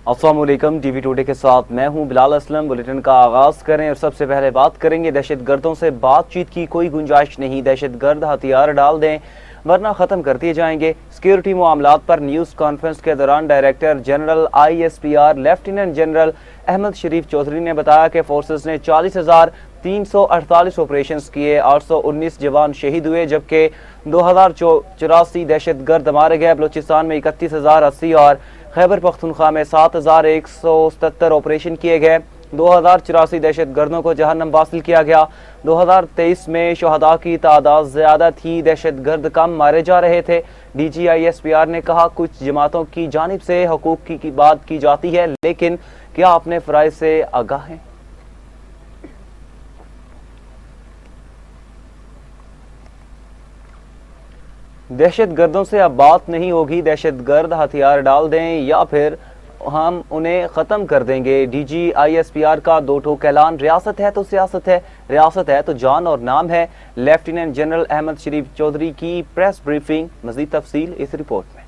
अस्सलाम वालेकुम, TV today के साथ मैं हूं बिलाल असलम। बुलेटिन का आगाज करें और सबसे पहले बात करेंगे दहशत गर्दों से बातचीत की कोई गुंजाइश नहीं। दहशत गर्द हथियार डाल दें वरना ख़त्म कर दिए जाएंगे। सिक्योरिटी मामलात पर न्यूज़ कॉन्फ्रेंस के दौरान director general ISPR lieutenant general Ahmad Sharif Chaudhry ने बताया कि फोर्सेस ने 40,348 ऑपरेशन किए, 819 जवान शहीद हुए जबकि 2084 दहशत गर्द मारे गए। बलूचिस्तान में 31,080 और खैबर पख्तूनख्वा में 7,177 ऑपरेशन किए गए। 2084 दहशत गर्दों को जहन्नम हासिल किया गया। 2023 में शहदा की तादाद ज़्यादा थी, दहशत गर्द कम मारे जा रहे थे। DG ISPR ने कहा कुछ जमातों की जानिब से हकूक़ की बात की जाती है, लेकिन क्या अपने फ़राइज़ से आगाह हैं? दहशत गर्दों से अब बात नहीं होगी, दहशत गर्द हथियार डाल दें या फिर हम उन्हें ख़त्म कर देंगे। DG ISPR का दो ठोक ऐलान। रियासत है तो सियासत है, रियासत है तो जान और नाम है। लेफ्टिनेंट जनरल अहमद शरीफ चौधरी की प्रेस ब्रीफिंग। मज़ीद तफसील इस रिपोर्ट में।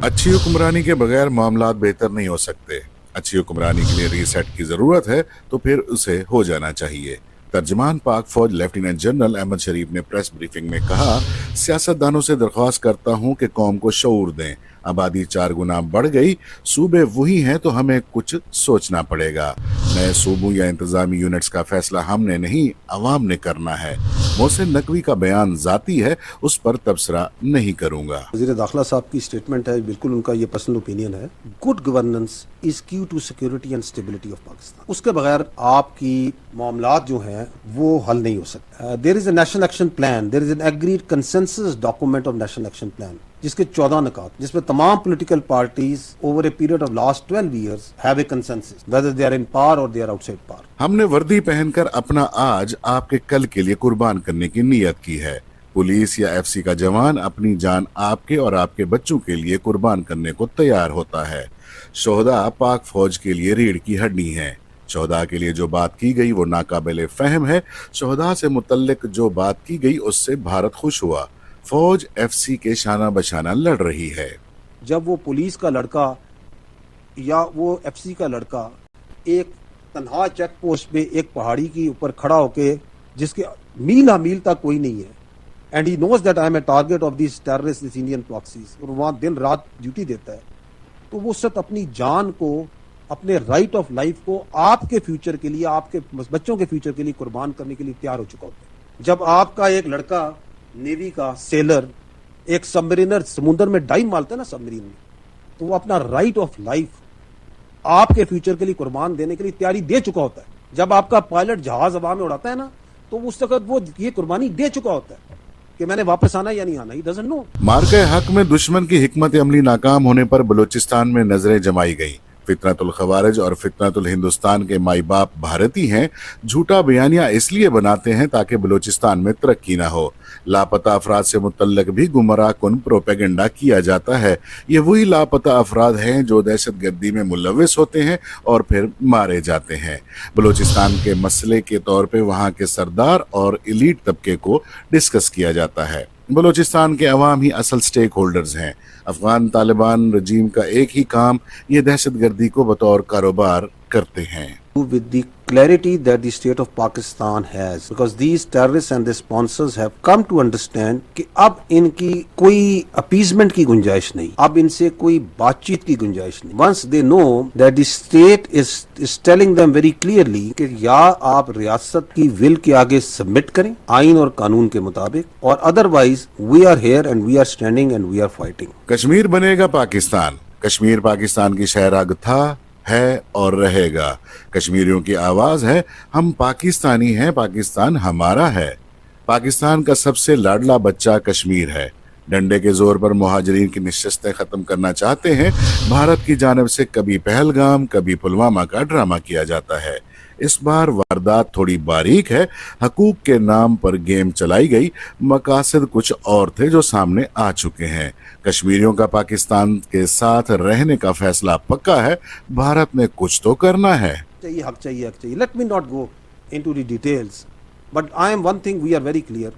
अच्छी हुक्मरानी के बगैर मामलात बेहतर नहीं हो सकते। अच्छी हुक्मरानी के लिए रीसेट की जरूरत है तो फिर उसे हो जाना चाहिए। तर्जमान पाक फौज लेफ्टिनेंट जनरल अहमद शरीफ ने प्रेस ब्रीफिंग में कहा, सियासतदानों से दरख्वास्त करता हूं कि कौम को शऊर दें। आबादी 4 गुना बढ़ गई, सूबे वही हैं तो हमें कुछ सोचना पड़ेगा। नए सूबों या इंतजामी यूनिट्स का फैसला हमने नहीं, अवाम ने करना है। मोहसिन नकवी का बयान जाती है, उस पर तबसरा नहीं करूंगा। वज़ीर दाखिला साहब की स्टेटमेंट है, बिल्कुल उनका ये पर्सनल ओपिनियन है। Good governance is key to security and stability of Pakistan. उसके बगैर आपकी मामलात जो हैं वो हल नहीं हो सकते। There is a national action plan, there is an agreed consensus document of national action plan जिसके 14 निकात, जिसमें तमाम political parties over a period of last 12 years have a consensus whether they are in power और they are outside power. हमने वर्दी पहनकर अपना आज आपके कल के लिए कुर्बान करने की नीयत की है। पुलिस या FC का जवान अपनी जान आपके और आपके बच्चों के लिए कुर्बान करने को तैयार होता है। शोहदा पाक फौज के लिए रीढ़ की हड्डी है। शोहदा के लिए जो बात की गई वो नाकाबिले फहम है। शोहदा से मुतल्लिक जो बात की गई उससे भारत खुश हुआ। फौज FC के शाना बशाना लड़ रही है। जब वो पुलिस का लड़का या वो FC का लड़का एक तन्हा चेक पोस्ट पे एक पहाड़ी के ऊपर खड़ा होके, जिसके मील तक कोई नहीं है, and he knows that I am a target of this terrorist, this Indian proxies, और वहां दिन रात ड्यूटी देता है, तो वो सब अपनी जान को, अपने राइट ऑफ लाइफ को आपके फ्यूचर के लिए, आपके बच्चों के फ्यूचर के लिए कुर्बान करने के लिए तैयार हो चुका होता है। जब आपका एक लड़का नेवी का सेलर एक सबमरीनर समुद्र में डाइव मारता है ना सबमरीन में, तो वो अपना राइट ऑफ लाइफ आपके फ्यूचर के लिए कुर्बान देने के लिए तैयारी दे चुका होता है। जब आपका पायलट जहाज हवा में उड़ाता है ना, तो उस वक्त वो ये कुर्बानी दे चुका होता है कि मैंने वापस आना या नहीं आना, ही डजंट नो। मार्के हक में दुश्मन की हिकमत अमली नाकाम होने पर बलूचिस्तान में नजरें जमाई गई। फितनतुल खवारिज और फितनतुल हिंदुस्तान के माई बाप भारतीय हैं। झूठा बयानिया इसलिए बनाते हैं ताकि बलूचिस्तान में तरक्की ना हो। लापता अफराद से मुतल्लक भी गुमराह कुन प्रोपेगेंडा किया जाता है। ये वही लापता अफराद हैं जो दहशत गर्दी में मुलविस होते हैं और फिर मारे जाते हैं। बलूचिस्तान के मसले के तौर पे वहाँ के सरदार और एलीट तबके को डिस्कस किया जाता है। बलूचिस्तान के अवाम ही असल स्टेक होल्डर्स हैं। अफगान तालिबान रजीम का एक ही काम ये दहशत गर्दी को बतौर कारोबार करते हैं। With the clarity that the state of Pakistan has, because these terrorists and their sponsors have come to understand कि अब इनकी कोई appeasement की गुंजाइश नहीं, अब इनसे कोई बातचीत की गुंजाइश नहीं। Once they know that the state is telling them very clearly कि या आप रियासत की विल के आगे सबमिट करें आइन और कानून के मुताबिक, और otherwise we are here and we are standing and we are fighting। Kashmir बनेगा पाकिस्तान। कश्मीर पाकिस्तान की शहराग था, है और रहेगा। कश्मीरियों की आवाज है, हम पाकिस्तानी हैं, पाकिस्तान हमारा है। पाकिस्तान का सबसे लाडला बच्चा कश्मीर है। डंडे के जोर पर मुहाजिरीन की निश्चितें खत्म करना चाहते हैं। भारत की जानिब से कभी पहलगाम, कभी पुलवामा का ड्रामा किया जाता है। इस बार वारदात थोड़ी बारीक है, हकूक के नाम पर गेम चलाई गई, मकासद कुछ और थे जो सामने आ चुके हैं। कश्मीरियों का पाकिस्तान के साथ रहने का फैसला पक्का है, भारत ने कुछ तो करना है। चाहिए हक चाहिए हक चाहिए, let me not go into the details, but I am one thing we are very clear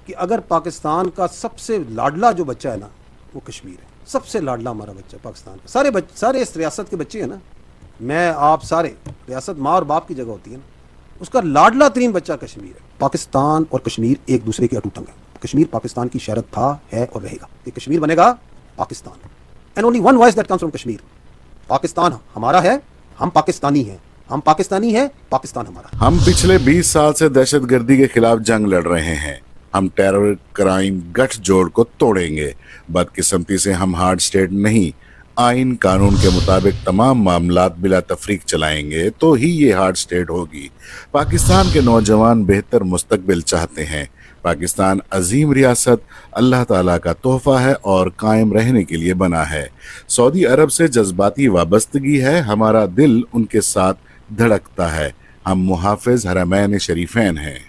कि अगर पाकिस्तान का सबसे लाडला जो बच्चा है ना वो कश्मीर है, सबसे लाडला हमारा बच्चा पाकिस्तान का, सारे इस रियासत के बच्चे हैं ना, मैं आप सारे, रियासत माँ और बाप की जगह होती है ना, उसका लाडला तरीन बच्चा कश्मीर है। पाकिस्तान और कश्मीर एक दूसरे के अटूट अंग हैं। कश्मीर पाकिस्तान की शरत था, है और रहेगा कि कश्मीर बनेगा Pakistan, and only one voice that comes from Kashmir. Pakistan हमारा है, हम पाकिस्तानी हैं, हम पाकिस्तानी हैं, पाकिस्तान हमारा। हम पिछले 20 साल से दहशतगर्दी के खिलाफ जंग लड़ रहे हैं। हम टेरर, क्राइम, गठजोड़ को तोड़ेंगे। बदकिस्मती से हम हार्ड स्टेट नहीं, आइन कानून के मुताबिक तमाम मामलात बिला तफरीक चलाएंगे तो ही ये हार्ड स्टेट होगी। पाकिस्तान के नौजवान बेहतर मुस्तकबिल चाहते हैं। पाकिस्तान अजीम रियासत अल्लाह ताला का तोहफा है और कायम रहने के लिए बना है। सऊदी अरब से जज्बाती वाबस्तगी है, हमारा दिल उनके साथ धड़कता है। हम मुहाफिज हरमैन शरीफैन हैं।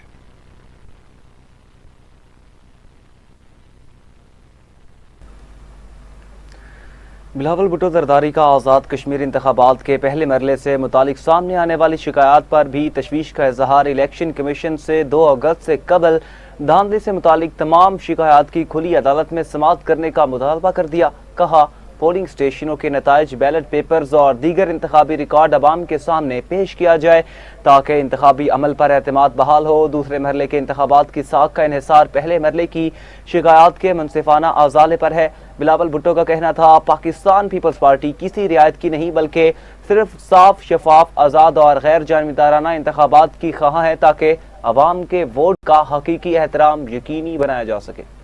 बिलावल भुट्टो जरदारी का आज़ाद कश्मीर इंतखाबात के पहले मरले से मुतालिक सामने आने वाली शिकायत पर भी तशवीश का इजहार। इलेक्शन कमीशन से 2 अगस्त से कबल धांधली से मुतालिक तमाम शिकायत की खुली अदालत में समाअत करने का मुतालबा कर दिया। कहा, पोलिंग स्टेशनों के नताइज, बैलेट पेपर्स और दीगर इंतखाबी रिकॉर्ड अवाम के सामने पेश किया जाए ताकि इंतखाबी अमल पर एतमाद बहाल हो। दूसरे मरले के इंतखाबात की साख का इन्हिसार पहले मरले की शिकायत के मुनसिफाना आजाले पर है। बिलावल भुट्टो का कहना था, पाकिस्तान पीपल्स पार्टी किसी रियायत की नहीं बल्कि सिर्फ साफ, शफाफ, आज़ाद और गैर जानिबदाराना इंतखाबात की ख्वाह है ताकि अवाम के वोट का हकीकी एहतराम यकीनी बनाया जा सके।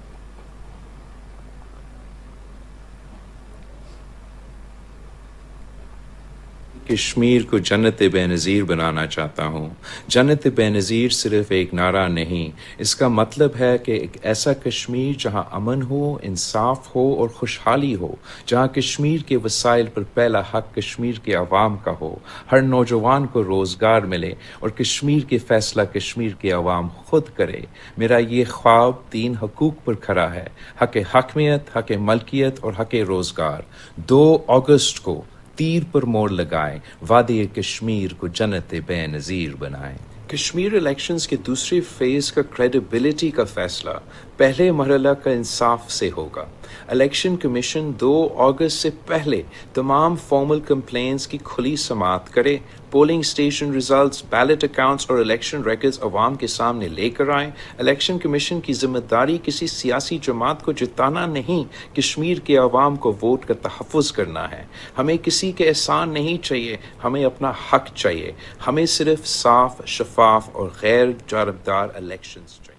कश्मीर को जन्नत बेनज़ीर बनाना चाहता हूँ। जन्नत बेनज़ीर सिर्फ एक नारा नहीं, इसका मतलब है कि एक ऐसा कश्मीर जहाँ अमन हो, इंसाफ हो और खुशहाली हो, जहाँ कश्मीर के वसाइल पर पहला हक कश्मीर के अवाम का हो, हर नौजवान को रोज़गार मिले और कश्मीर के फ़ैसला कश्मीर के अवाम खुद करे। मेरा ये ख्वाब 3 हकूक़ पर खड़ा है, हक़ हकमियत, हक़ मलकियत और हक़ रोज़गार। 2 अगस्त को तीर पर मोड़ लगाएं, वादी कश्मीर को जन्नत बेनज़ीर बनाएं। कश्मीर इलेक्शंस के दूसरे फेज का क्रेडिबिलिटी का फैसला पहले मरहला का इंसाफ से होगा। इलेक्शन कमीशन 2 अगस्त से पहले तमाम फॉर्मल कंप्लेंट्स की खुली समाअत करे, polling station results, ballot accounts और इलेक्शन रिकॉर्ड्स अवाम के सामने लेकर आएं। इलेक्शन कमीशन की जिम्मेदारी किसी सियासी जमात को जिताना नहीं, कश्मीर के अवाम को वोट का तहफ़्फ़ुज़ करना है। हमें किसी के एहसान नहीं चाहिए, हमें अपना हक चाहिए। हमें सिर्फ साफ, शफाफ और गैर जानबदार इलेक्शंस चाहिए।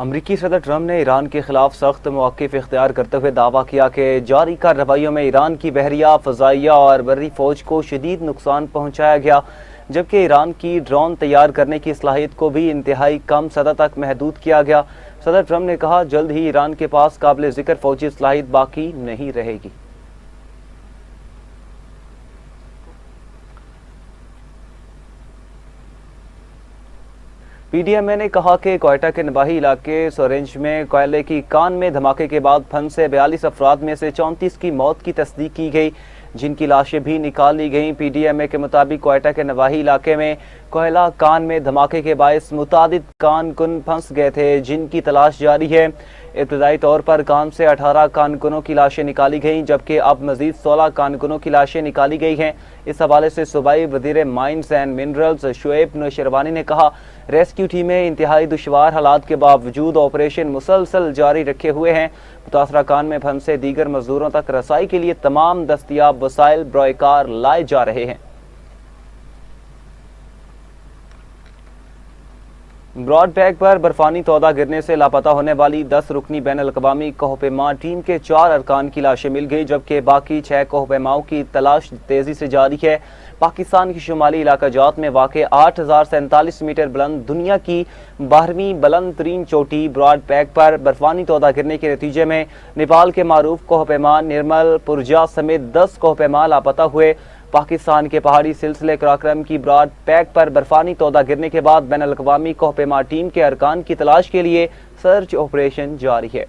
अमरीकी सदर ट्रंप ने ईरान के खिलाफ सख्त मौक़िफ़ इख्तियार करते हुए दावा किया कि जारी कार्रवाइयों में ईरान की बहरिया, फ़ज़ाइया और बर्री फ़ौज को शदीद नुकसान पहुँचाया गया, जबकि ईरान की ड्रोन तैयार करने की सलाहियत को भी इंतहाई कम सतह तक महदूद किया गया। सदर ट्रंप ने कहा, जल्द ही ईरान के पास काबिल ज़िक्र फ़ौजी सलाहियत बाकी नहीं रहेगी। पीडीएमए ने कहा कि क्वेटा के नबाही इलाके सोरेंज में कोयले की कान में धमाके के बाद फंसे 42 अफराद में से 34 की मौत की तस्दीक की गई, जिनकी लाशें भी निकाल ली गईं। पीडीएमए के मुताबिक क्वेटा के नवाही इलाके में कोयला कान में धमाके के बायस मुतादिद कानकुन फंस गए थे, जिनकी तलाश जारी है। इब्तदाई तौर पर कान से 18 कानकुनों की लाशें निकाली गईं, जबकि अब मजीद 16 कानकुनों की लाशें निकाली गई हैं। इस हवाले से सूबाई वज़ीर mines and minerals Shoaib Naushirwani ने कहा, रेस्क्यू टीमें इंतहाई दुश्वार हालात के बावजूद ऑपरेशन मुसलसल जारी रखे हुए हैं। मुतासरा कान में फंसे दीगर मजदूरों तक रसाई के लिए तमाम दस्तियाब वसाइल ब्रोयकार लाए जा रहे हैं। ब्रॉड बैग पर बर्फानी तौदा गिरने से लापता होने वाली 10 रुकनी बैन अल-अक़वामी कोहपेमा टीम के 4 अरकान की लाशें मिल गई, जबकि बाकी 6 कोहपेमाओं की तलाश तेजी से जारी है। पाकिस्तान की शुमाली इलाका जात में वाक़ 8047 मीटर बुलंद दुनिया की 12वीं बुलंद तरीन चोटी ब्रॉड बैग पर बर्फानी तौदा गिरने के नतीजे में नेपाल के मारूफ कोहपेमा निर्मल पुरजा समेत 10 कोहपेमा लापता हुए। پاکستان کے پہاڑی سلسلے قراقرم کی براڈ پیک پر برفانی تودہ گرنے کے بعد بین الاقوامی کوہ پیما ٹیم کے ارکان کی تلاش کے لیے سرچ آپریشن جاری ہے۔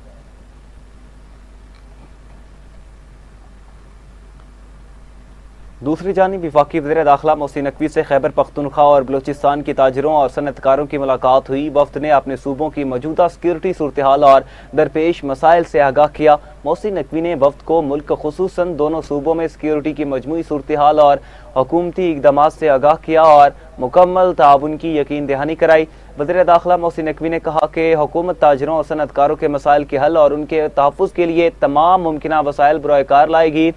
دوسری جانب وفاقی وزیر داخلہ محسن نقوی سے خیبر پختونخوا اور بلوچستان کی تاجروں اور صنعتکاروں کی ملاقات ہوئی۔ وفد نے اپنے صوبوں کی موجودہ سیکیورٹی صورتحال اور درپیش مسائل سے آگاہ کیا۔ محسن نقوی نے وفد کو ملک خصوصاً دونوں صوبوں میں سیکیورٹی کی مجموعی صورتحال اور حکومتی اقدامات سے آگاہ کیا اور مکمل تعاون کی یقین دہانی کرائی۔ وزیر داخلہ محسن نقوی نے کہا کہ حکومت تاجروں اور صنعتکاروں کے مسائل کے حل اور ان کے تحفظ کے لیے تمام ممکنہ وسائل بروئے کار لائے گی۔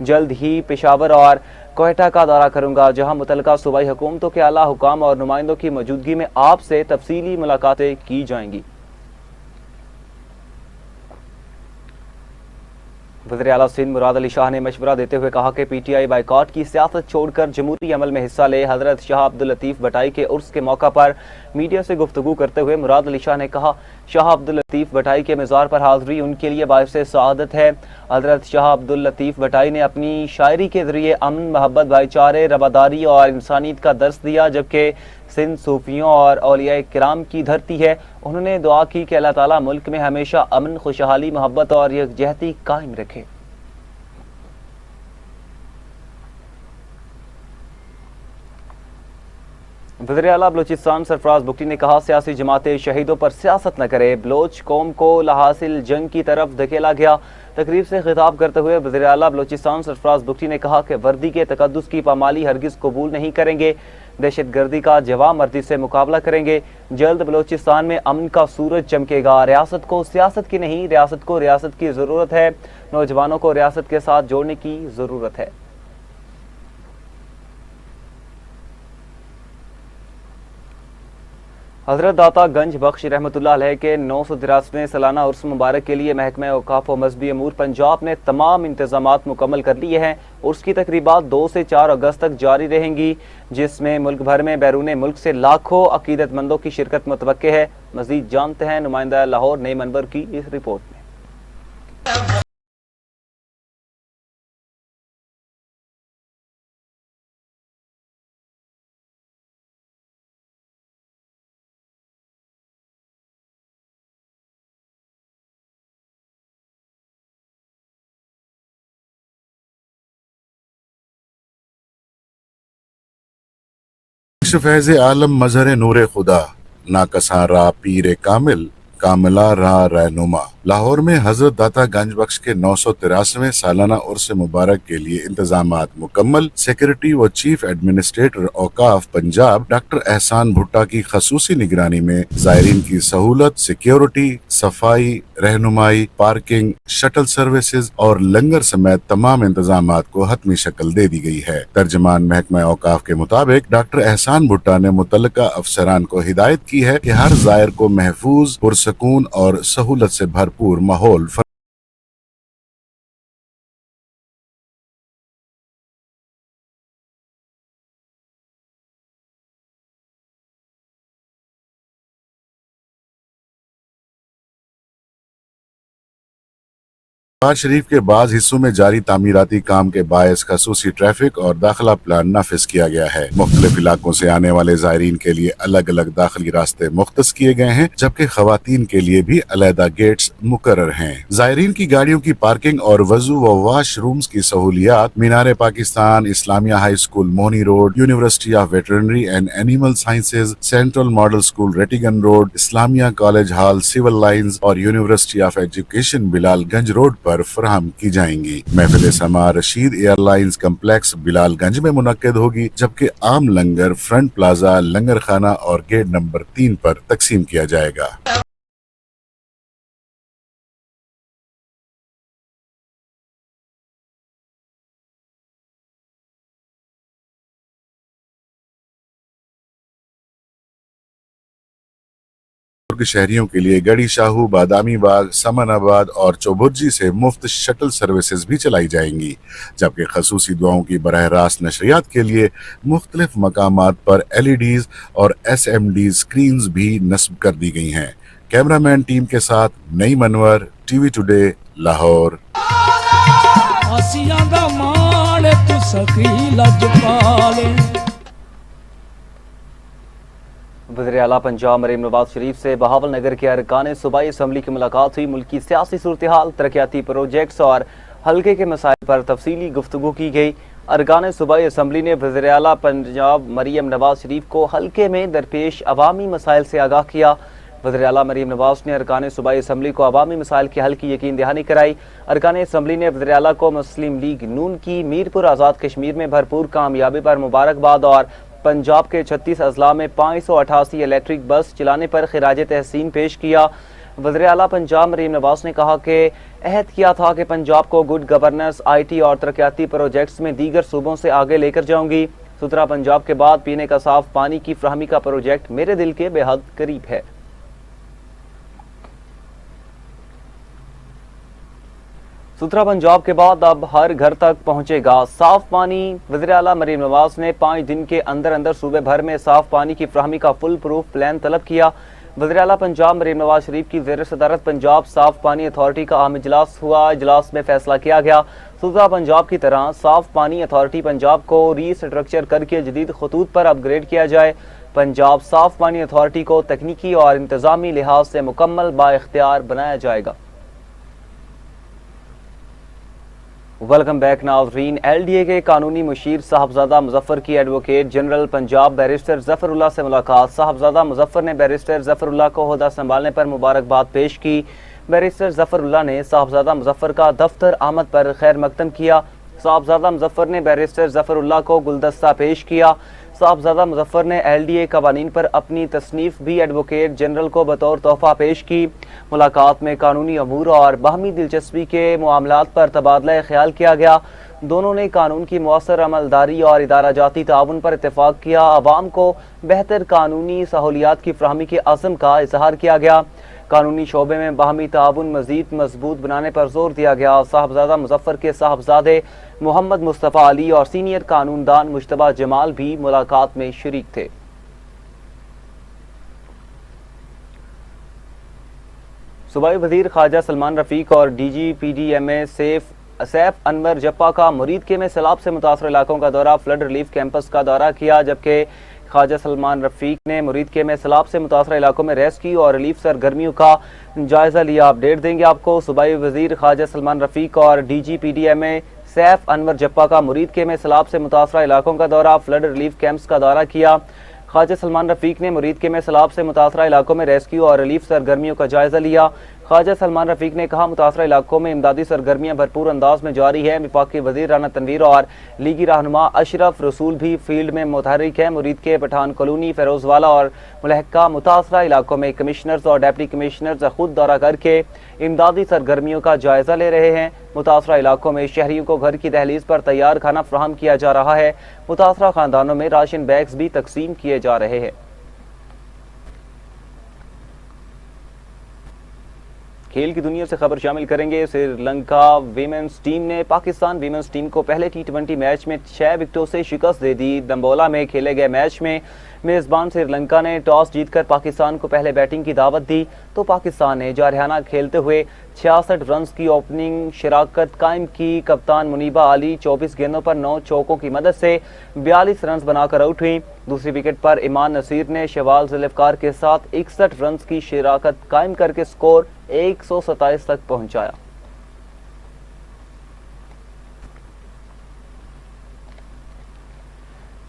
جلد ہی پشاور اور کوئٹہ کا دورہ کروں گا، جہاں متعلقہ صوبائی حکومتوں کے اعلیٰ حکام اور نمائندوں کی موجودگی میں آپ سے تفصیلی ملاقاتیں کی جائیں گی۔ وزیر اعلیٰ سندھ مراد علی شاہ نے مشورہ دیتے ہوئے کہا کہ پی ٹی آئی بائیکاٹ کی سیاست چھوڑ کر جمہوری عمل میں حصہ لے۔ حضرت شاہ عبداللطیف بھٹائی کے عرس کے موقع پر میڈیا سے گفتگو کرتے ہوئے مراد علی شاہ نے کہا، شاہ عبداللطیف بھٹائی کے مزار پر حاضری ان کے لیے باعث سعادت ہے۔ حضرت شاہ عبداللطیف بھٹائی نے اپنی شاعری کے ذریعے امن، محبت، بھائی چارے، رواداری اور انسانیت کا درس دیا، جبکہ سندھ صوفیوں اور اولیاء کرام کی دھرتی ہے۔ انہوں نے دعا کی کہ اللہ تعالیٰ ملک میں ہمیشہ امن، خوشحالی، محبت اور یکجہتی قائم رکھے۔ وزیر اعلیٰ بلوچستان سرفراز بگٹی نے کہا، سیاسی جماعتیں شہیدوں پر سیاست نہ کرے، بلوچ قوم کو لاحاصل جنگ کی طرف دھکیلا گیا۔ تقریب سے خطاب کرتے ہوئے وزیر اعلیٰ بلوچستان سرفراز بگٹی نے کہا کہ وردی کے تقدس کی پامالی ہرگز قبول نہیں کریں گے، دہشت گردی کا جواں مردی سے مقابلہ کریں گے۔ جلد بلوچستان میں امن کا سورج چمکے گا۔ ریاست کو سیاست کی نہیں، ریاست کو ریاست کی ضرورت ہے۔ نوجوانوں کو ریاست کے ساتھ جوڑنے کی ضرورت ہے۔ حضرت داتا گنج بخش رحمۃ اللہ علیہ کے 983ویں سالانہ عرس مبارک کے لیے محکمہ اوقاف و مذہبی امور پنجاب نے تمام انتظامات مکمل کر لیے ہیں۔ عرس کی تقریبات 2 سے 4 اگست تک جاری رہیں گی، جس میں ملک بھر میں بیرون ملک سے لاکھوں عقیدت مندوں کی شرکت متوقع ہے۔ مزید جانتے ہیں نمائندہ لاہور نعیم انور کی اس رپورٹ میں۔ فیض عالم مظہر نور خدا، ناکساں راہ پیر کامل، کاملہ راہ رہنما۔ لاہور میں حضرت داتا گنج بخش کے 983ویں سالانہ عرس مبارک کے لیے انتظامات مکمل۔ سیکریٹری و چیف ایڈمنسٹریٹر اوقاف پنجاب ڈاکٹر احسان بھٹا کی خصوصی نگرانی میں زائرین کی سہولت، سیکیورٹی، صفائی، رہنمائی، پارکنگ، شٹل سروسز اور لنگر سمیت تمام انتظامات کو حتمی شکل دے دی گئی ہے۔ ترجمان محکمہ اوقاف کے مطابق ڈاکٹر احسان بھٹا نے متعلقہ افسران کو ہدایت کی ہے کہ ہر زائر کو محفوظ، پرسکون اور سہولت سے بھرپور ماحول بہار شریف کے بعض حصوں میں جاری تعمیراتی کام کے باعث خصوصی ٹریفک اور داخلہ پلان نافذ کیا گیا ہے۔ مختلف علاقوں سے آنے والے زائرین کے لیے الگ الگ داخلی راستے مختص کیے گئے ہیں، جبکہ خواتین کے لیے بھی علیحدہ گیٹس مقرر ہیں۔ زائرین کی گاڑیوں کی پارکنگ اور وضو و واش رومز کی سہولیات Minar Pakistan, Islamia high school Mohni road, university of veterinary and animal sciences, central model school Rattigan road, Islamia college hall civil lines اور university of education Bilal Ganj road پر فراہم کی جائیں گی۔ محفل سما Rashid air lines complex Bilal Ganj میں منعقد ہوگی، جبکہ عام لنگر فرنٹ پلازا، لنگر خانہ اور گیٹ نمبر 3 پر تقسیم کیا جائے گا۔ کے شہریوں کے لیے گڑی شاہو، بادامی باغ، سمن آباد اور چوبرجی سے مفت شٹل سروسز بھی چلائی جائیں گی، جبکہ خصوصی دعاؤں کی براہ راست نشریات کے لیے مختلف مقامات پر LEDs اور SMD اسکرینز بھی نصب کر دی گئی ہیں۔ کیمرہ مین ٹیم کے ساتھ نعیم انور، TV ٹوڈے، لاہور۔ जाने तू सखी लजपाल। वज़ीर आला पंजाब मरीम नवाज शरीफ से बहावल नगर के अरकान सूबाई असम्बली की मुलाकात हुई। मुल्क की सियासी सूरत हाल, तरक्याती प्रोजेक्ट्स और हल्के के मसाइल पर तफसीली गुफ्तगू की गई। अरकान सूबाई असम्बली ने वज़ीर आला पंजाब मरीम नवाज शरीफ को हल्के में दरपेश अवामी मसाइल से आगाह किया। वज़ीर आला मरीम नवाज ने अरकान सूबाई असम्बली को अवामी मसाइल के हल की यकीन दहानी कराई। अरकान असम्बली ने वज़ीर आला को मुस्लिम लीग नून की मीरपुर आज़ाद कश्मीर में भरपूर कामयाबी पर मुबारकबाद और पंजाब के 36 अजला में 588 इलेक्ट्रिक बस चलाने पर खिराज तहसीन पेश किया। वज़ीर आला पंजाब मरीम नवाज ने कहा कि अहद किया था कि पंजाब को गुड गवर्नेंस, IT और तरक्याती प्रोजेक्ट्स में दीगर सूबों से आगे लेकर जाऊंगी। सुथरा पंजाब के बाद पीने का साफ पानी की फ्राहमी का प्रोजेक्ट मेरे दिल के बेहद करीब है। सुथरा पंजाब के बाद अब हर घर तक पहुंचेगा साफ पानी। वज़ीर आला मरीम नवाज ने 5 दिन के अंदर अंदर सूबे भर में साफ पानी की फ्राहमी का फुल प्रूफ प्लान तलब किया। वज़ीर आला पंजाब मरीम नवाज शरीफ की ज़ेर सदारत पंजाब साफ पानी अथॉरिटी का अहम इजलास हुआ। इजलास में फैसला किया गया सुथरा पंजाब की तरह साफ पानी अथॉरिटी पंजाब को रीस्ट्रक्चर करके जदीद खतूत पर अपग्रेड किया जाए। पंजाब साफ पानी अथॉरिटी को तकनीकी और इंतजामी लिहाज से मुकम्मल बाइख्तियार बनाया जाएगा। वेलकम बैक नाज़रीन। LDA के कानूनी मुशीर साहबजादा मुजफ्फर की advocate general Punjab barrister Zafarullah से मुलाकात। साहबजादा मुजफ्फर ने बैरिस्टर ज़फ़रुल्लाह को ओहदा संभालने पर मुबारकबाद पेश की। बैरिस्टर ज़फ़रुल्लाह ने साहबजादा मुजफ्फर का दफ्तर आमद पर खैर मकदम किया। साहबजादा मुजफ्फर ने बैरिस्टर ज़फ़रुल्लाह को गुलदस्ता पेश किया। साहबजादा मुजफ्फर ने LDA कवानीन पर अपनी तसनीफ भी एडवोकेट जनरल को बतौर तोहफा पेश की। मुलाकात में कानूनी अमूर और बाहमी दिलचस्पी के मामलात पर तबादला ख्याल किया गया। दोनों ने कानून की मौसर अमलदारी और इदारा जाती ताउन पर इत्तेफाक किया। आवाम को बेहतर कानूनी सहूलियात की फ्राहमी के अज़्म का इजहार किया गया। कानूनी शोबे में बाहमी ताउन मजीद मजबूत बनाने पर जोर दिया गया। साहबजादा मुजफ्फर के साहबजादे मोहम्मद मुस्तफ़ा अली और सीनियर कानूनदान मुश्तबा जमाल भी मुलाकात में शरीक थे। सूबाई वजीर ख्वाजा सलमान रफीक और DG PDMA सैफ अनवर जप्पा का मुरीद के में सैलाब से मुतासर इलाकों का दौरा, फ्लड रिलीफ कैंपस का दौरा किया। जबकि ख्वाजा सलमान रफीक ने मुरीद के में सैलाब से मुतासर इलाकों में रेस्क्यू और रिलीफ सरगर्मियों का जायजा लिया। अपडेट देंगे आपको। सूबाई वजीर ख्वाजा सलमान रफीक और DG PDMA सैफ अनवर जप्पा का मुरीद के में सैलाब से मुतासर इलाकों का दौरा, फ्लड रिलीफ कैंप्स का दौरा किया। ख्वाजा सलमान रफीक ने मुरीद के में सैलाब से मुतासर इलाकों में रेस्क्यू और रिलीफ सरगर्मियों का जायजा लिया। ख्वाजा सलमान रफीक ने कहा मुतासर इलाकों में इमदादी सरगर्मियां भरपूर अंदाज में जारी है। वफाकी वजीर राना तनवीर और लीगी रहनुमा अशरफ रसूल भी फील्ड में मुतहरिक है। मुरीद के पठान कॉलोनी, फेरोजवाला और मुलहक्का मुतासरा इलाकों में कमिश्नर्स और डिप्टी कमिश्नर्स खुद दौरा करके इमदादी सरगर्मियों का जायजा ले रहे हैं। मुतासरा इलाकों में शहरियों को घर की दहलीज पर तैयार खाना फराहम किया जा रहा है। मुतासरा खानदानों में राशन बैग्स भी तकसीम किए जा रहे हैं। खेल की दुनिया से खबर शामिल करेंगे। श्रीलंका वीमेंस टीम ने पाकिस्तान वीमेंस टीम को पहले T20 मैच में 6 विकेटों से शिकस्त दे दी। दंबोला में खेले गए मैच में मेजबान श्रीलंका ने टॉस जीतकर पाकिस्तान को पहले बैटिंग की दावत दी तो पाकिस्तान ने जारहाना खेलते हुए 66 रन की ओपनिंग शराकत कायम की। कप्तान मुनीबा अली 24 गेंदों पर 9 चौकों की मदद से 42 रन बनाकर आउट हुई। दूसरी विकेट पर ईमान नसीर ने शहबाज जुल्फकार के साथ 61 रन की शराकत कायम करके स्कोर 127 तक पहुंचाया।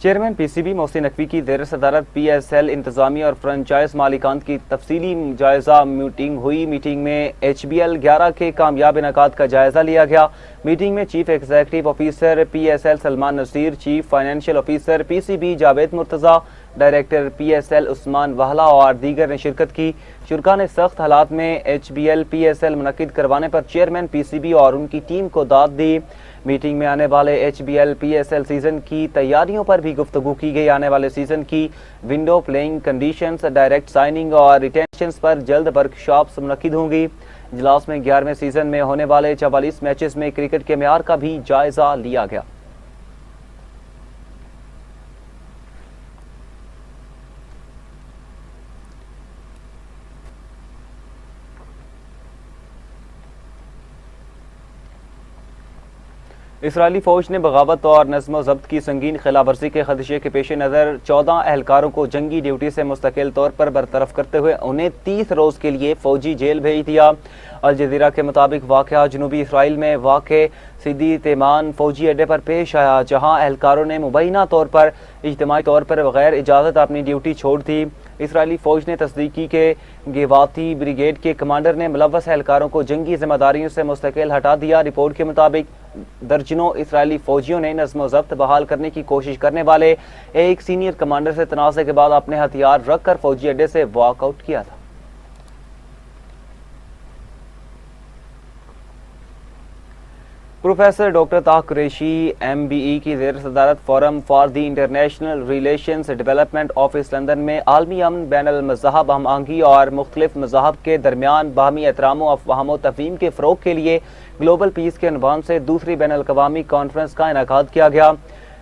चेयरमैन PCB मोहसिन नकवी की ज़ेर सदारत PSL इंतजामी और फ्रेंचाइज मालिकान की तफसीली जायजा मीटिंग हुई। मीटिंग में HBL 11 के कामयाब इनकाद का जायजा लिया गया। मीटिंग में chief executive officer PSL Salman Naseer, chief financial officer PCB Javed Murtaza, director PSL Usman Wahla और दीगर ने शिरकत की। शुरका ने सख्त हालात में HBL PSL मुनक्किद करवाने पर चेयरमैन PCB और उनकी टीम को दाद दी। मीटिंग में आने वाले HBL PSL सीजन की तैयारियों पर भी गुफ्तगू की गई। आने वाले सीजन की window, playing conditions, direct signing और रिटेंशंस पर जल्द वर्कशॉप्स मुनक्किद होंगी। इजलास में 11वें सीजन में होने वाले 44 मैचेस में क्रिकेट के मेयार का भी जायजा लिया गया। اسرائیلی فوج نے بغاوت اور نظم و ضبط کی سنگین خلاف ورزی کے خدشے کے پیش نظر 14 اہلکاروں کو جنگی ڈیوٹی سے مستقل طور پر برطرف کرتے ہوئے انہیں 30 روز کے لیے فوجی جیل بھیج دیا۔ الجزیرہ کے مطابق واقعہ جنوبی اسرائیل میں واقع سیدی تیمان فوجی اڈے پر پیش آیا، جہاں اہلکاروں نے مبینہ طور پر اجتماعی طور پر بغیر اجازت اپنی ڈیوٹی چھوڑ دی۔ اسرائیلی فوج نے تصدیق کی کہ گیواتی بریگیڈ کے کمانڈر نے ملوث اہلکاروں کو جنگی ذمہ داریوں سے مستقل ہٹا دیا۔ رپورٹ کے مطابق درجنوں اسرائیلی فوجیوں نے نظم و ضبط بحال کرنے کی کوشش کرنے والے ایک سینئر کمانڈر سے تنازع کے بعد اپنے ہتھیار رکھ کر فوجی اڈے سے واک آؤٹ کیا تھا۔ Professor doctor Tahir Qureshi MBE کی زیر صدارت forum for the international relations development office London میں عالمی امن، بین المذہب ہم آہنگی اور مختلف مذاہب کے درمیان باہمی احترام و افہام و تفہیم کے فروغ کے لیے گلوبل پیس کے عنوان سے دوسری بین الاقوامی کانفرنس کا انعقاد کیا گیا۔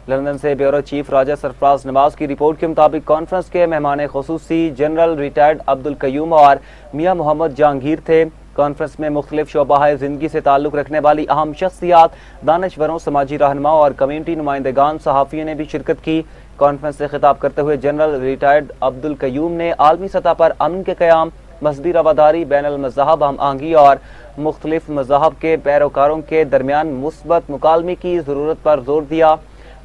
لندن سے بیورو چیف راجہ سرفراز نواز کی رپورٹ کے مطابق کانفرنس کے مہمان خصوصی جنرل ریٹائرڈ عبدالقیوم اور میاں محمد جہانگیر تھے۔ کانفرنس میں مختلف شعبہ زندگی سے تعلق رکھنے والی اہم شخصیات، دانشوروں، سماجی رہنما اور کمیونٹی نمائندگان، صحافیوں نے بھی شرکت کی۔ کانفرنس سے خطاب کرتے ہوئے جنرل ریٹائرڈ عبدالقیوم نے عالمی سطح پر امن کے قیام، مذہبی رواداری، بین المذہب ہم آہنگی اور مختلف مذاہب کے پیروکاروں کے درمیان مثبت مکالمے کی ضرورت پر زور دیا۔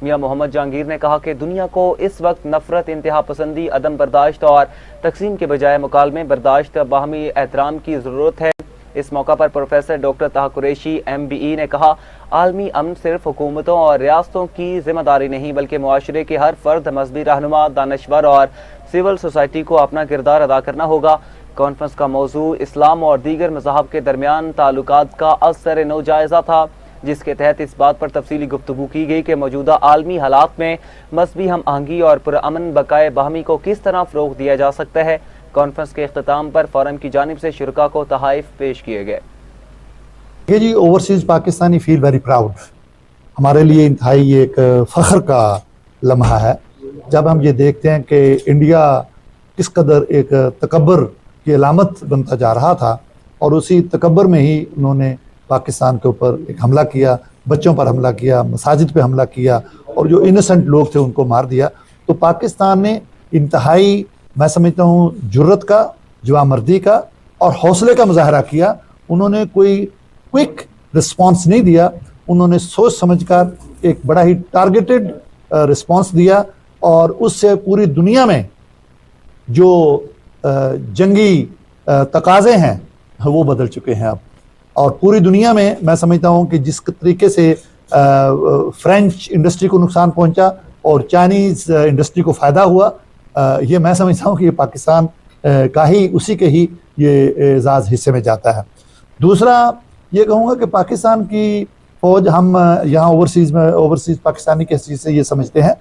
میاں محمد جہانگیر نے کہا کہ دنیا کو اس وقت نفرت، انتہا پسندی، عدم برداشت اور تقسیم کے بجائے مکالمے، برداشت، باہمی احترام کی ضرورت ہے۔ اس موقع پر professor doctor Tahir Qureshi MBE نے کہا، عالمی امن صرف حکومتوں اور ریاستوں کی ذمہ داری نہیں بلکہ معاشرے کے ہر فرد، مذہبی رہنما، دانشور اور سول سوسائٹی کو اپنا کردار ادا کرنا ہوگا۔ کانفرنس کا موضوع اسلام اور دیگر مذاہب کے درمیان تعلقات کا اثر نو جائزہ تھا، جس کے تحت اس بات پر تفصیلی گفتگو کی گئی کہ موجودہ عالمی حالات میں مذہبی ہم آہنگی اور پرامن بقائے باہمی کو کس طرح فروغ دیا جا سکتا ہے۔ کانفرنس کے اختتام پر فورم کی جانب سے شرکاء کو تحائف پیش کیے گئے۔ یہ جی overseas Pakistani feel very proud, ہمارے لیے انتہائی ایک فخر کا لمحہ ہے جب ہم یہ دیکھتے ہیں کہ انڈیا کس قدر ایک تکبر کی علامت بنتا جا رہا تھا، اور اسی تکبر میں ہی انہوں نے پاکستان کے اوپر ایک حملہ کیا، بچوں پر حملہ کیا، مساجد پہ حملہ کیا، اور جو انسنٹ لوگ تھے ان کو مار دیا۔ تو پاکستان نے انتہائی، میں سمجھتا ہوں، جرت کا، جوانمردی کا اور حوصلے کا مظاہرہ کیا۔ انہوں نے کوئی کوئک رسپانس نہیں دیا، انہوں نے سوچ سمجھ کر ایک بڑا ہی ٹارگیٹڈ رسپانس دیا، اور اس سے پوری دنیا میں جو جنگی تقاضے ہیں وہ بدل چکے ہیں اب۔ اور پوری دنیا میں میں سمجھتا ہوں کہ جس طریقے سے فرینچ انڈسٹری کو نقصان پہنچا اور چائنیز انڈسٹری کو فائدہ ہوا، یہ میں سمجھتا ہوں کہ یہ پاکستان کا ہی، اسی کے ہی یہ اعزاز حصے میں جاتا ہے۔ دوسرا یہ کہوں گا کہ پاکستان کی فوج، ہم یہاں اوورسیز پاکستانی کی حیثیت سے یہ سمجھتے ہیں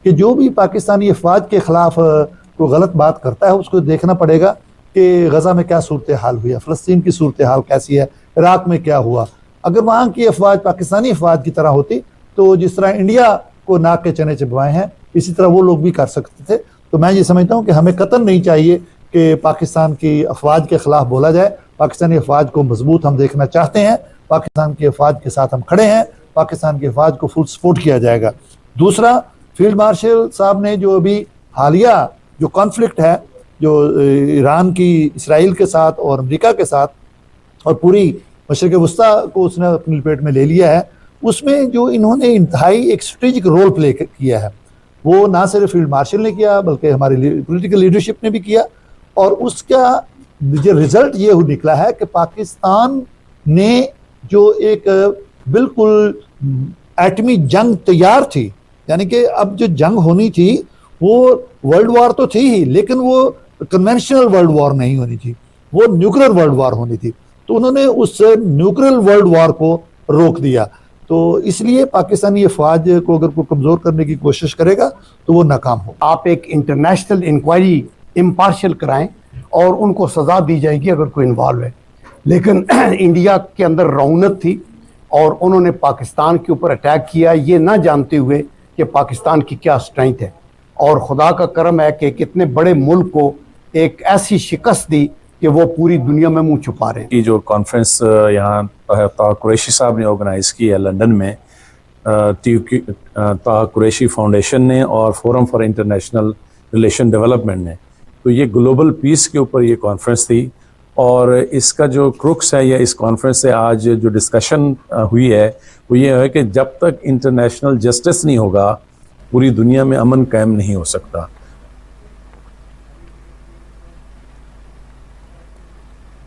کہ جو بھی پاکستانی افواج کے خلاف کوئی غلط بات کرتا ہے اس کو دیکھنا پڑے گا کہ غزہ میں کیا صورتحال ہوئی ہے، فلسطین کی صورتحال کیسی ہے، عراق میں کیا ہوا۔ اگر وہاں کی افواج پاکستانی افواج کی طرح ہوتی تو جس طرح انڈیا کو ناک کے چنے چبوائے ہیں اسی طرح وہ لوگ بھی کر سکتے تھے۔ تو میں یہ سمجھتا ہوں کہ ہمیں قطعاً نہیں چاہیے کہ پاکستان کی افواج کے خلاف بولا جائے۔ پاکستانی افواج کو مضبوط ہم دیکھنا چاہتے ہیں، پاکستان کی افواج کے ساتھ ہم کھڑے ہیں، پاکستان کی افواج کو فل سپورٹ کیا جائے گا۔ دوسرا، فیلڈ مارشل صاحب نے جو ابھی حالیہ جو کانفلکٹ ہے، جو ایران کی اسرائیل کے ساتھ اور امریکہ کے ساتھ اور پوری مشرق وسطیٰ کو اس نے اپنی لپیٹ میں لے لیا ہے، اس میں جو انہوں نے انتہائی ایک اسٹریٹجک رول پلے کیا ہے، وہ نہ صرف فیلڈ مارشل نے کیا بلکہ ہماری پولیٹیکل لیڈرشپ نے بھی کیا، اور اس کا جو رزلٹ یہ نکلا ہے کہ پاکستان نے جو ایک بالکل ایٹمی جنگ تیار تھی، یعنی کہ اب جو جنگ ہونی تھی وہ ورلڈ وار تو تھی ہی، لیکن وہ کنونشنل ورلڈ وار نہیں ہونی تھی، وہ نیوکلیر ورلڈ وار ہونی تھی، تو انہوں نے اس نیوکلیر ورلڈ وار کو روک دیا۔ تو اس لیے پاکستانی افواج کو اگر کوئی کمزور کرنے کی کوشش کرے گا تو وہ ناکام ہو۔ آپ ایک انٹرنیشنل انکوائری امپارشل کرائیں اور ان کو سزا دی جائے گی اگر کوئی انوالو ہے، لیکن انڈیا کے اندر رونق تھی اور انہوں نے پاکستان کے اوپر اٹیک کیا یہ نہ جانتے ہوئے کہ پاکستان کی کیا اسٹرینتھ ہے، اور خدا کا کرم ہے کہ کتنے بڑے ملک کو ایک ایسی شکست دی کہ وہ پوری دنیا میں منہ چھپا رہے ہیں۔ کی جو کانفرنس یہاں طاہر قریشی صاحب نے آرگنائز کی ہے لندن میں، طه قریشی فاؤنڈیشن نے اور forum for international relation development نے. تو یہ گلوبل پیس کے اوپر یہ کانفرنس تھی، اور اس کا جو کروکس ہے یا اس کانفرنس سے آج جو ڈسکشن ہوئی ہے وہ یہ ہے کہ جب تک انٹرنیشنل جسٹس نہیں ہوگا پوری دنیا میں امن قائم نہیں ہو سکتا.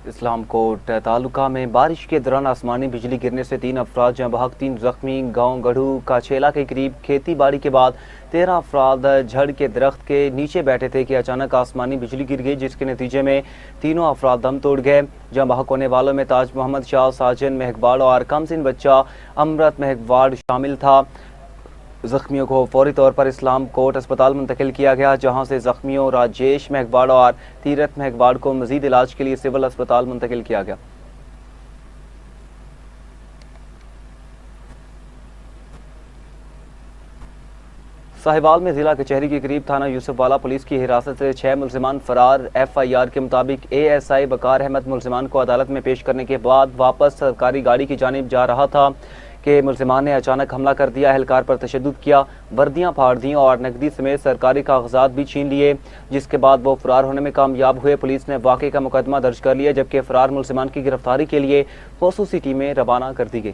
اسلام کوٹ تعلقہ میں بارش کے دوران آسمانی بجلی گرنے سے 3 افراد جاں بحق 3 زخمی. گاؤں گڑھو کا چھیلا کے قریب کھیتی باڑی کے بعد 13 افراد جھڑ کے درخت کے نیچے بیٹھے تھے کہ اچانک آسمانی بجلی گر گئی، جس کے نتیجے میں تینوں افراد دم توڑ گئے. جاں بحق ہونے والوں میں تاج محمد شاہ، ساجن مہکواڑ اور کمسن بچہ امرت مہکواڑ شامل تھا. زخمیوں کو فوری طور پر اسلام کوٹ اسپتال منتقل کیا گیا، جہاں سے زخمیوں راجیش مہکواڑ اور تیرتھ مہکواڑ کو مزید علاج کے لیے سول اسپتال منتقل کیا گیا. ساہیوال میں ضلع کچہری کے قریب تھانہ یوسف والا پولیس کی حراست سے 6 ملزمان فرار. FIR کے مطابق ASI بکار احمد ملزمان کو عدالت میں پیش کرنے کے بعد واپس سرکاری گاڑی کی جانب جا رہا تھا کہ ملزمان نے اچانک حملہ کر دیا، اہلکار پر تشدد کیا، وردیاں پھاڑ دیں اور نقدی سمیت سرکاری کاغذات بھی چھین لیے، جس کے بعد وہ فرار ہونے میں کامیاب ہوئے. پولیس نے واقعے کا مقدمہ درج کر لیا، جبکہ فرار ملزمان کی گرفتاری کے لیے خصوصی ٹیمیں روانہ کر دی گئی.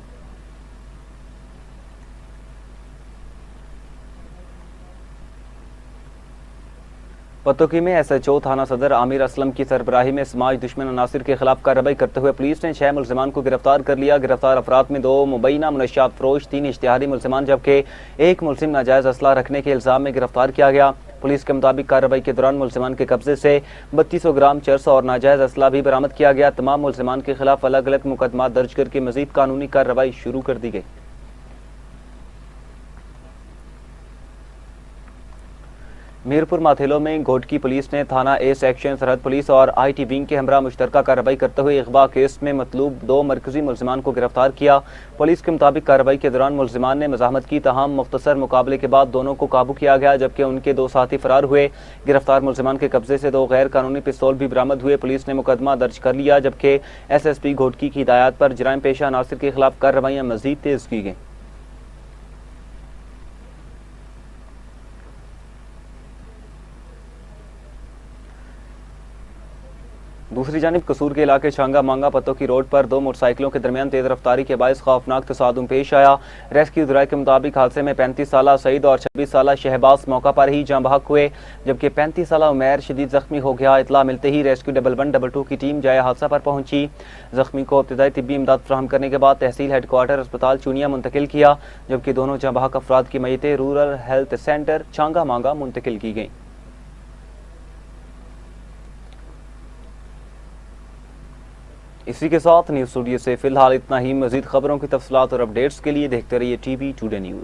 پتوکی میں SHO تھانہ صدر عامر اسلم کی سربراہی میں سماج دشمن عناصر کے خلاف کارروائی کرتے ہوئے پولیس نے 6 ملزمان کو گرفتار کر لیا. گرفتار افراد میں 2 مبینہ منشیات فروش، 3 اشتہاری ملزمان جبکہ 1 ملزم ناجائز اسلحہ رکھنے کے الزام میں گرفتار کیا گیا. پولیس کے مطابق کارروائی کے دوران ملزمان کے قبضے سے 3200 گرام چرس اور ناجائز اسلحہ بھی برآمد کیا گیا. تمام ملزمان کے خلاف الگ الگ مقدمات درج کر کے مزید قانونی کارروائی شروع کر دی گئی. میرپور ماتھیلو میں گھوٹکی پولیس نے تھانہ A سیکشن سرحد پولیس اور IT ونگ کے ہمراہ مشترکہ کارروائی کرتے ہوئے اغوا کیس میں مطلوب 2 مرکزی ملزمان کو گرفتار کیا. پولیس کے مطابق کارروائی کے دوران ملزمان نے مزاحمت کی، تاہم مختصر مقابلے کے بعد دونوں کو قابو کیا گیا، جبکہ ان کے 2 ساتھی فرار ہوئے. گرفتار ملزمان کے قبضے سے 2 غیر قانونی پستول بھی برآمد ہوئے. پولیس نے مقدمہ درج کر لیا، جبکہ SSP گھوٹکی کی ہدایات پر جرائم پیشہ عناصر کے خلاف کارروائیاں مزید تیز کی گئیں. دوسری جانب قصور کے علاقے چھانگا مانگا پتوکی روڈ پر 2 موٹر سائیکلوں کے درمیان تیز رفتاری کے باعث خوفناک تصادم پیش آیا. ریسکیو ذرائع کے مطابق حادثے میں 35 سالہ سعید اور 26 سالہ شہباز موقع پر ہی جاں بحق ہوئے، جبکہ 35 سالہ عمیر شدید زخمی ہو گیا. اطلاع ملتے ہی ریسکیو 112 کی ٹیم جائے حادثہ پر پہنچی. زخمی کو ابتدائی طبی امداد فراہم کرنے کے بعد تحصیل ہیڈ کوارٹر اسپتال چونیا منتقل کیا، جبکہ دونوں جاں بحق افراد کی میتیں رورل ہیلتھ سینٹر چھانگا مانگا منتقل کی گئیں. اسی کے ساتھ نیوز اسٹوڈیو سے فی الحال اتنا ہی. مزید خبروں کی تفصیلات اور اپڈیٹس کے لیے دیکھتے رہیے TV ٹوڈے نیوز.